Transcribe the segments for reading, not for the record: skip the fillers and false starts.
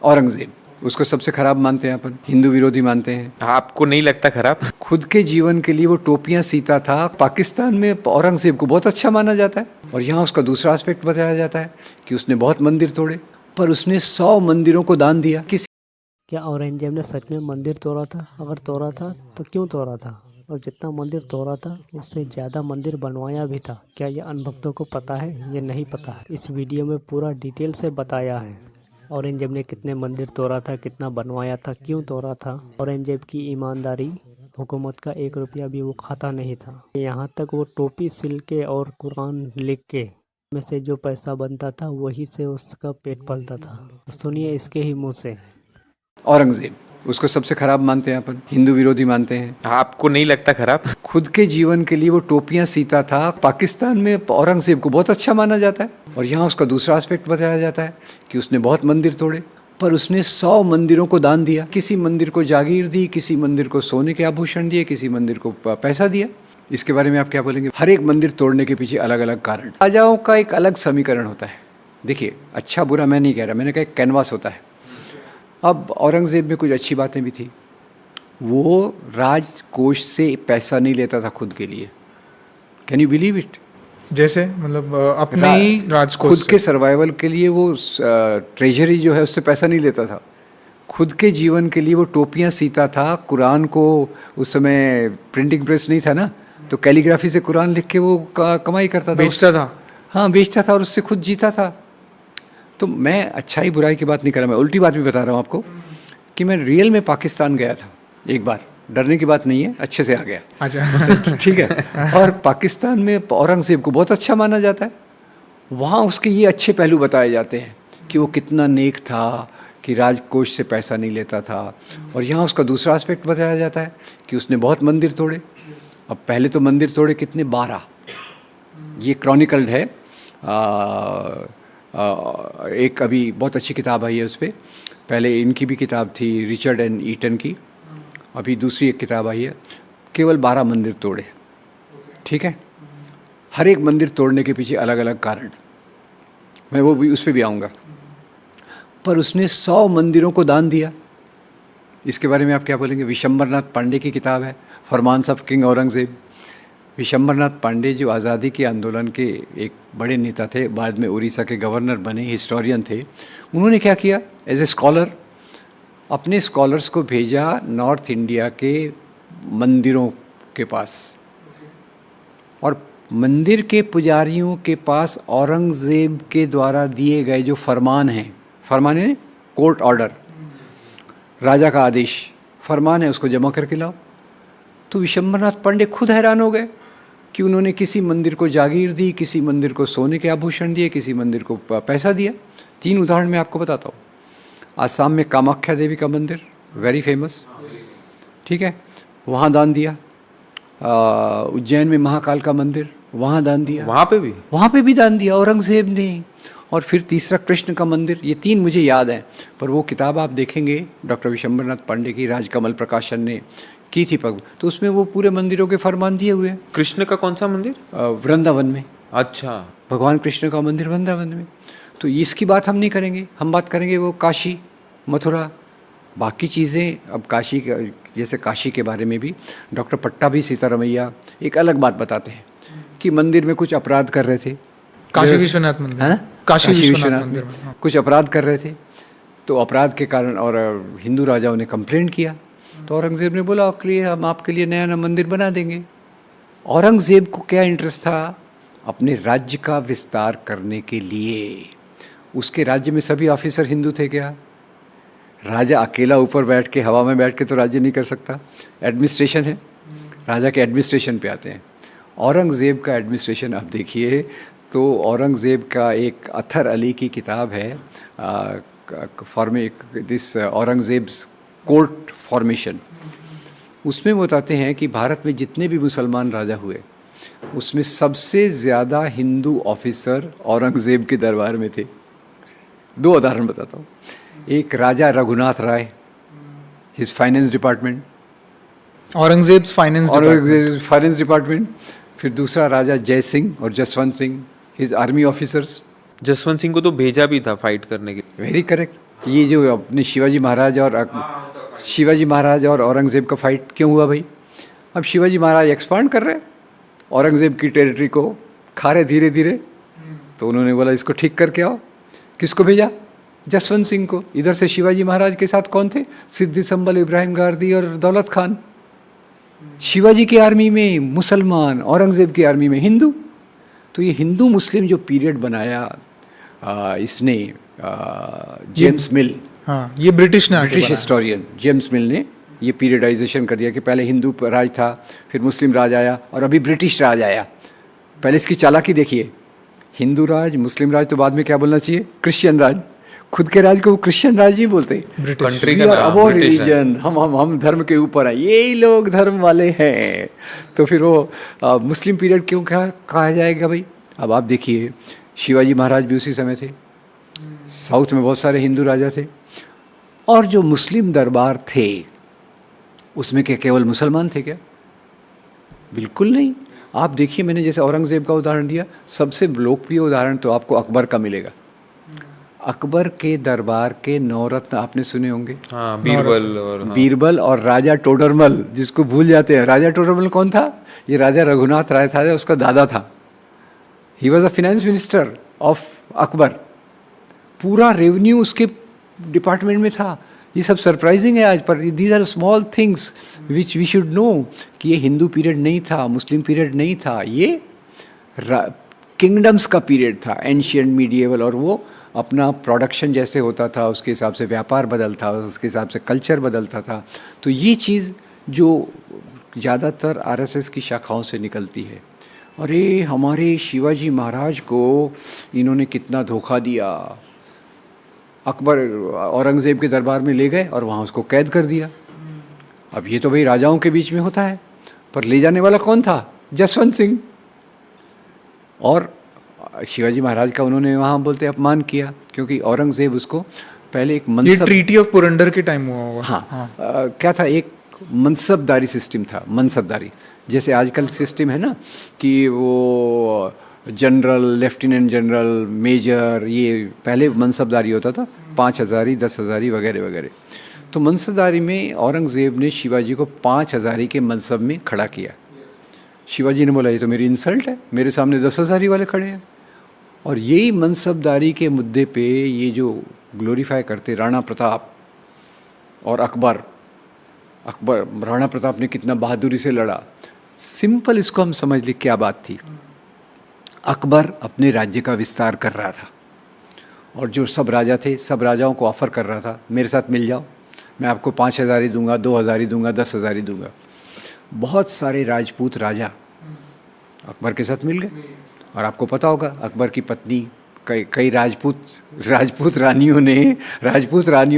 औरंगजेब, उसको सबसे खराब मानते हैं अपन, हिंदू विरोधी मानते हैं। आपको नहीं लगता खराब? खुद के जीवन के लिए वो टोपियां सीता था। पाकिस्तान में औरंगजेब को बहुत अच्छा माना जाता है और यहाँ उसका दूसरा एस्पेक्ट बताया जाता है कि उसने बहुत मंदिर तोड़े, पर उसने 100 मंदिरों को दान दिया। क्या औरंगजेब ने सच में मंदिर तोड़ा था? अगर तोड़ा था तो क्यों तोड़ा था? और जितना मंदिर तोड़ा था उससे ज़्यादा मंदिर बनवाया भी था। क्या ये अनभक्तों को पता है? ये नहीं पता है। इस वीडियो में पूरा डिटेल से बताया है। औरंगजेब ने कितने मंदिर तोड़ा था, कितना बनवाया था, क्यों तोड़ा था। औरंगजेब की ईमानदारी, हुकूमत का 1 रुपया भी वो खाता नहीं था। यहाँ तक वो टोपी सिल के और कुरान लिख के में से जो पैसा बनता था वही से उसका पेट पलता था। सुनिए इसके ही मुँह से। औरंगजेब, उसको सबसे खराब मानते हैं अपन, हिंदू विरोधी मानते हैं। आपको नहीं लगता खराब? खुद के जीवन के लिए वो टोपियां सीता था। पाकिस्तान में औरंगजेब को बहुत अच्छा माना जाता है और यहाँ उसका दूसरा एस्पेक्ट बताया जाता है कि उसने बहुत मंदिर तोड़े, पर उसने 100 मंदिरों को दान दिया। किसी मंदिर को जागीर दी, किसी मंदिर को सोने के आभूषण दिए, किसी मंदिर को पैसा दिया। इसके बारे में आप क्या बोलेंगे? हर एक मंदिर तोड़ने के पीछे अलग अलग कारण। राजाओं का एक अलग समीकरण होता है। देखिए, अच्छा बुरा मैं नहीं कह रहा, मैंने कहा एक कैनवास होता है। अब औरंगजेब में कुछ अच्छी बातें भी थी। वो राजकोष से पैसा नहीं लेता था खुद के लिए। Can you believe it? जैसे मतलब अपने ही राजकोष खुद के सर्वाइवल के लिए वो ट्रेजरी जो है उससे पैसा नहीं लेता था। खुद के जीवन के लिए वो टोपियां सीता था। कुरान को उस समय प्रिंटिंग प्रेस नहीं था ना, तो कैलीग्राफी से कुरान लिख के वो कमाई करता था, बेचता था। हाँ, बेचता था और उससे खुद जीता था। तो मैं अच्छाई बुराई की बात नहीं कर रहा, मैं उल्टी बात भी बता रहा हूँ आपको कि मैं रियल में पाकिस्तान गया था एक बार। डरने की बात नहीं है, अच्छे से आ गया। अच्छा ठीक है। और पाकिस्तान में औरंगजेब को बहुत अच्छा माना जाता है। वहाँ उसके ये अच्छे पहलू बताए जाते हैं कि वो कितना नेक था, कि राजकोष से पैसा नहीं लेता था। और यहाँ उसका दूसरा एस्पेक्ट बताया जाता है कि उसने बहुत मंदिर तोड़े। अब पहले तो मंदिर तोड़े कितने? 12। ये क्रॉनिकल्ड है। एक अभी बहुत अच्छी किताब आई है उस पर। पहले इनकी भी किताब थी, रिचर्ड एंड ईटन की। अभी दूसरी एक किताब आई है। केवल 12 मंदिर तोड़े। ठीक है। हर एक मंदिर तोड़ने के पीछे अलग अलग कारण, मैं वो भी उस पर भी आऊँगा। पर उसने 100 मंदिरों को दान दिया। इसके बारे में आप क्या बोलेंगे? विशंबरनाथ पांडे की किताब है, फरमान्स ऑफ किंग औरंगजेब। विशंबरनाथ पांडे जो आज़ादी के आंदोलन के एक बड़े नेता थे, बाद में उड़ीसा के गवर्नर बने, हिस्टोरियन थे। उन्होंने क्या किया? एज ए स्कॉलर अपने स्कॉलर्स को भेजा नॉर्थ इंडिया के मंदिरों के पास, और मंदिर के पुजारियों के पास औरंगजेब के द्वारा दिए गए जो फरमान हैं, फरमान है कोर्ट ऑर्डर, राजा का आदेश, फरमान है, उसको जमा करके लाओ। तो विशंबरनाथ पांडे खुद हैरान हो गए कि उन्होंने किसी मंदिर को जागीर दी, किसी मंदिर को सोने के आभूषण दिए, किसी मंदिर को पैसा दिया। 3 उदाहरण मैं आपको बताता हूँ। आसाम में कामाख्या देवी का मंदिर, वेरी फेमस, ठीक है, वहाँ दान दिया। उज्जैन में महाकाल का मंदिर, वहाँ दान दिया। वहाँ पे भी दान दिया औरंगजेब ने। और फिर तीसरा कृष्ण का मंदिर। ये 3 मुझे याद है, पर वो किताब आप देखेंगे डॉक्टर विशंबरनाथ पांडे की, राजकमल प्रकाशन ने की थी पग, तो उसमें वो पूरे मंदिरों के फरमान दिए हुए हैं। कृष्ण का कौन सा मंदिर? वृंदावन में। अच्छा, भगवान कृष्ण का मंदिर वृंदावन में। तो इसकी बात हम नहीं करेंगे, हम बात करेंगे वो काशी, मथुरा, बाकी चीज़ें। अब काशी का, जैसे काशी के बारे में भी डॉक्टर पट्टाभी सीतारमैया एक अलग बात बताते हैं कि मंदिर में कुछ अपराध कर रहे थे। काशी विश्वनाथ मंदिर, है, काशी विश्वनाथ मंदिर में कुछ अपराध कर रहे थे, तो अपराध के कारण और हिंदू राजाओं ने कंप्लेंट किया, तो औरंगजेब ने बोला कि हम आपके लिए नया मंदिर बना देंगे। औरंगजेब को क्या इंटरेस्ट था? अपने राज्य का विस्तार करने के लिए। उसके राज्य में सभी ऑफिसर हिंदू थे क्या? राजा अकेला ऊपर बैठ के, हवा में बैठ के तो राज्य नहीं कर सकता, एडमिनिस्ट्रेशन है। राजा के एडमिनिस्ट्रेशन पे आते हैं। औरंगजेब का एडमिनिस्ट्रेशन आप देखिए तो औरंगजेब का एक अथर अली की किताब है, दिस औरंगजेब्स कोर्ट फॉर्मेशन। उसमें वो बताते हैं कि भारत में जितने भी मुसलमान राजा हुए उसमें सबसे ज़्यादा हिंदू ऑफिसर औरंगजेब के दरबार में थे। 2 उदाहरण बताता हूँ। एक राजा Raghunath Rai, his finance department, Aurangzeb's finance department. फिर दूसरा राजा जय सिंह और Jaswant Singh, his army officers. Jaswant Singh को तो भेजा भी था फाइट करने के लिए। Very correct. ये जो अपने शिवाजी महाराज और औरंगज़ेब का फाइट क्यों हुआ भाई? अब शिवाजी महाराज एक्सपांड कर रहे, औरंगज़ेब की टेरिटरी को खा रहे धीरे धीरे, तो उन्होंने बोला इसको ठीक करके आओ। किसको भेजा? जसवंत सिंह को। इधर से शिवाजी महाराज के साथ कौन थे? सिद्दी संबल, इब्राहिम गारदी और दौलत खान। शिवाजी की आर्मी में मुसलमान, औरंगज़ेब की आर्मी में हिंदू। तो ये हिंदू मुस्लिम जो पीरियड बनाया इसने जेम्स मिल, हाँ, ये ब्रिटिश हिस्टोरियन जेम्स मिल ने ये पीरियडाइजेशन कर दिया कि पहले हिंदू राज था, फिर मुस्लिम राज आया और अभी ब्रिटिश राज आया। पहले इसकी चालाकी देखिए, हिंदू राज, मुस्लिम राज, तो बाद में क्या बोलना चाहिए? क्रिश्चियन राज। खुद के राज को वो क्रिश्चियन राज ही बोलते हैं। कंट्री का नाम अब ब्रिटिश है। रिलीजन, हम धर्म के ऊपर हैं, यही लोग धर्म वाले हैं। तो फिर वो मुस्लिम पीरियड क्यों कहा जाएगा भाई? अब आप देखिए, शिवाजी महाराज भी उसी समय थे, साउथ में बहुत सारे हिंदू राजा थे, और जो मुस्लिम दरबार थे उसमें क्या केवल मुसलमान थे क्या? बिल्कुल नहीं। आप देखिए, मैंने जैसे औरंगज़ेब का उदाहरण दिया, सबसे लोकप्रिय उदाहरण तो आपको अकबर का मिलेगा। अकबर के दरबार के नवरत्न आपने सुने होंगे। हाँ, बीरबल और बीरबल और राजा टोडरमल, जिसको भूल जाते हैं। राजा टोडरमल कौन था? ये राजा रघुनाथ राय था, उसका दादा था। He was a finance minister of Akbar. पूरा रेवेन्यू उसके डिपार्टमेंट में था। ये सब सरप्राइजिंग है आज, पर these are small things which we should know कि ये हिंदू पीरियड नहीं था, मुस्लिम पीरियड नहीं था, ये किंगडम्स का पीरियड था, एंशियंट मीडिएवल। और वो अपना प्रोडक्शन जैसे होता था उसके हिसाब से व्यापार बदलता, उसके हिसाब से कल्चर बदलता था। तो ये चीज़ जो ज़्यादातर आरएसएस की शाखाओं से निकलती है, अरे हमारे शिवाजी महाराज को इन्होंने कितना धोखा दिया, अकबर औरंगज़ेब के दरबार में ले गए और वहाँ उसको कैद कर दिया। अब ये तो भाई राजाओं के बीच में होता है, पर ले जाने वाला कौन था? जसवंत सिंह। और शिवाजी महाराज का उन्होंने वहाँ बोलते अपमान किया, क्योंकि औरंगज़ेब उसको पहले एक ये ट्रीटी ऑफ पुरंदर के टाइम हुआ होगा। हाँ, क्या था? एक मनसबदारी सिस्टम था, मनसबदारी। जैसे आजकल सिस्टम है ना कि वो जनरल, लेफ्टिनेंट जनरल, मेजर, ये पहले मनसबदारी होता था, 5 हज़ारी, 10 हज़ारी वगैरह वगैरह। तो मनसबदारी में औरंगज़ेब ने शिवाजी को 5 हज़ारी के मनसब में खड़ा किया। शिवाजी ने बोला ये तो मेरी इंसल्ट है, मेरे सामने 10 हज़ारी वाले खड़े हैं। और यही मनसबदारी के मुद्दे पे ये जो ग्लोरीफाई करते राणा प्रताप और अकबर, राणा प्रताप ने कितना बहादुरी से लड़ा। सिंपल इसको हम समझ ले क्या बात थी। अकबर अपने राज्य का विस्तार कर रहा था, और जो सब राजा थे, सब राजाओं को ऑफ़र कर रहा था, मेरे साथ मिल जाओ, मैं आपको 5 हज़ारी दूंगा, 2 हज़ारी दूंगा, 10 हज़ारी दूंगा। बहुत सारे राजपूत राजा अकबर के साथ मिल गए। और आपको पता होगा अकबर की पत्नी, कई राजपूत रानियों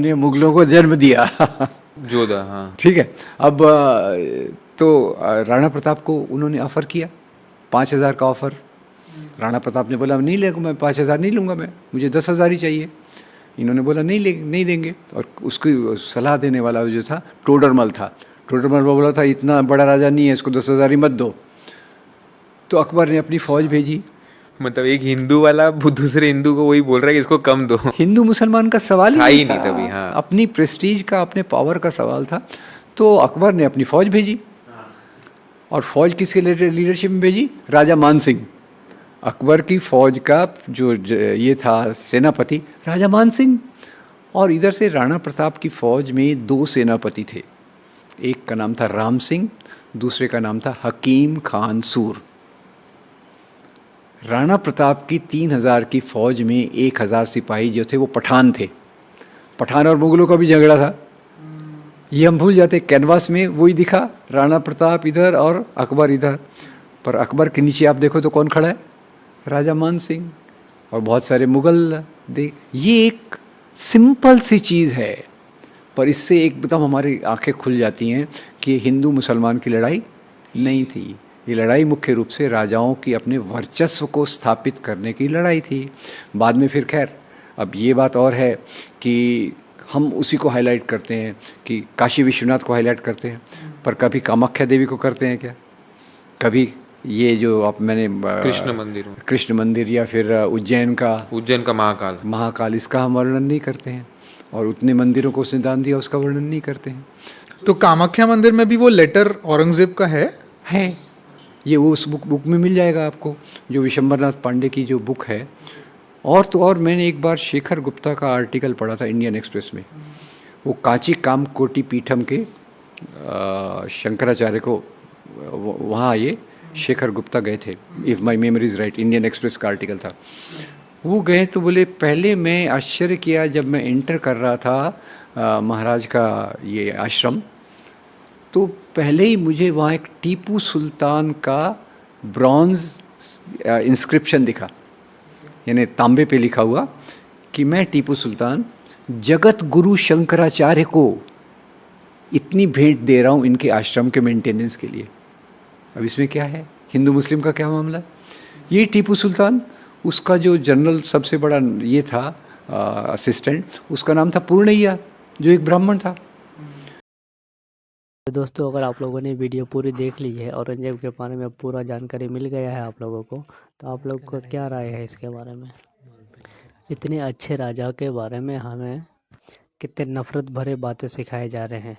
ने मुगलों को जन्म दिया। जोधा, हाँ ठीक है। अब तो राणा प्रताप को उन्होंने ऑफ़र किया 5,000 का ऑफ़र। राणा प्रताप ने बोला नहीं लेगा, मैं 5,000 नहीं लूँगा, मुझे 10,000 ही चाहिए। इन्होंने बोला नहीं देंगे। और उसकी सलाह देने वाला जो था टोडरमल था। टोडरमल बोला था इतना बड़ा राजा नहीं है, इसको 10,000 ही मत दो। तो अकबर ने अपनी फ़ौज भेजी। मतलब एक हिंदू वाला दूसरे हिंदू को वही बोल रहा है कि इसको कम दो। हिंदू मुसलमान का सवाल ही नहीं तभी, हाँ। अपनी प्रेस्टीज का, अपने पावर का सवाल था। तो अकबर ने अपनी फ़ौज भेजी। और फ़ौज किसके लीडरशिप में भेजी? राजा मान सिंह। अकबर की फ़ौज का जो ये था सेनापति राजा मान सिंह। और इधर से राणा प्रताप की फ़ौज में 2 सेनापति थे, एक का नाम था राम सिंह, दूसरे का नाम था हकीम खान सूर। राणा प्रताप की 3,000 की फ़ौज में 1,000 सिपाही जो थे वो पठान थे। पठान और मुगलों का भी झगड़ा था, ये हम भूल जाते। कैनवास में वही दिखा, राणा प्रताप इधर और अकबर इधर। पर अकबर के नीचे आप देखो तो कौन खड़ा है? राजा मान सिंह और बहुत सारे मुगल। ये एक सिंपल सी चीज़ है, पर इससे एकदम हमारी आंखें खुल जाती हैं कि हिंदू मुसलमान की लड़ाई नहीं थी। ये लड़ाई मुख्य रूप से राजाओं की अपने वर्चस्व को स्थापित करने की लड़ाई थी। बाद में फिर खैर अब ये बात और है कि हम उसी को हाईलाइट करते हैं कि काशी विश्वनाथ को हाईलाइट करते हैं, पर कभी कामाख्या देवी को करते हैं क्या? कभी ये जो आप मैंने कृष्ण मंदिर या फिर उज्जैन का महाकाल, इसका हम वर्णन नहीं करते हैं। और उतने मंदिरों को उसने दान दिया, उसका वर्णन नहीं करते हैं। तो कामाख्या मंदिर में भी वो लेटर औरंगजेब का है। ये वो उस बुक में मिल जाएगा आपको, जो विशंबरनाथ पांडे की जो बुक है। और तो और मैंने एक बार शेखर गुप्ता का आर्टिकल पढ़ा था इंडियन एक्सप्रेस में। वो कांची कामकोटी पीठम के शंकराचार्य को वहाँ ये शेखर गुप्ता गए थे, if my memory is right, Indian express का आर्टिकल था। वो गए तो बोले, पहले मैं आश्चर्य किया जब मैं एंटर कर रहा था महाराज का ये आश्रम, तो पहले ही मुझे वहाँ एक टीपू सुल्तान का ब्रॉन्ज इंस्क्रिप्शन दिखा, यानी तांबे पे लिखा हुआ कि मैं टीपू सुल्तान जगत गुरु शंकराचार्य को इतनी भेंट दे रहा हूँ इनके आश्रम के मेंटेनेंस के लिए। अब इसमें क्या है, हिंदू मुस्लिम का क्या मामला? ये टीपू सुल्तान, उसका जो जनरल सबसे बड़ा ये था असिस्टेंट, उसका नाम था पूर्णैया, जो एक ब्राह्मण था। तो दोस्तों, अगर आप लोगों ने वीडियो पूरी देख ली है, औरंगजेब के बारे में पूरा जानकारी मिल गया है आप लोगों को, तो आप लोग को क्या राय है इसके बारे में? इतने अच्छे राजा के बारे में हमें कितने नफ़रत भरे बातें सिखाए जा रहे हैं।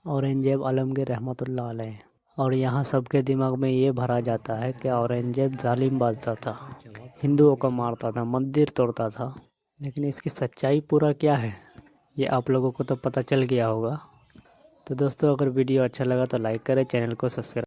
औरंगजेब आलमगीर रहमतुल्लाह अलैह, और यहाँ सबके दिमाग में ये भरा जाता है कि औरंगजेब जालिम बादशाह था, हिंदुओं को मारता था, मंदिर तोड़ता था। लेकिन इसकी सच्चाई पूरा क्या है, ये आप लोगों को तो पता चल गया होगा। तो दोस्तों, अगर वीडियो अच्छा लगा तो लाइक करें, चैनल को सब्सक्राइब